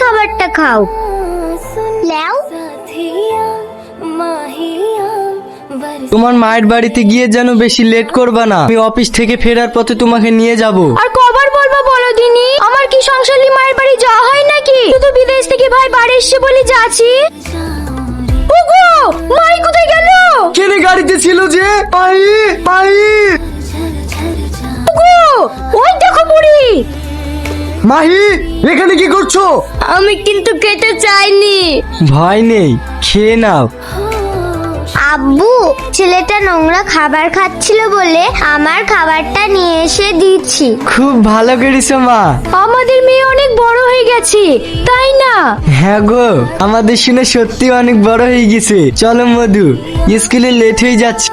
খাবারটা খাও। লেও। তোমার মায়ের বাড়িতে গিয়ে যেন বেশি লেট করবা না, আমি অফিস থেকে ফেরার পথে তোমাকে নিয়ে যাব। আর কবার বলবো বলো দিনি, আমার কি সংসারী মায়ের বাড়ি যাওয়া হয় নাকি? শুধু বিদেশ থেকে ভাই বাড়ি এসে বলে যাচ্ছি। ওগো, মাই কোথায় গেল? কেনে গাড়িতে ছিল যে? মাই মাই ওগো, ওই দেখো বুড়ি। মাহি, এখানে কি করছো? আমি কিন্তু খেতে চাইনি। ভয় নেই, খেয়ে নাও। আব্বু, ছেলেটা নোংরা খাবার খাচ্ছিল বলে আমার খাবারটা নিয়ে এসে দিচ্ছি। খুব ভালো করেছো মা। আমাদের মেয়ে অনেক বড় হয়ে গেছে, তাই না? হ্যাঁ গো, আমাদের শুনে সত্যি অনেক বড় হয়ে গেছে। চলো মধু, স্কুলে লেট হয়ে যাচ্ছে।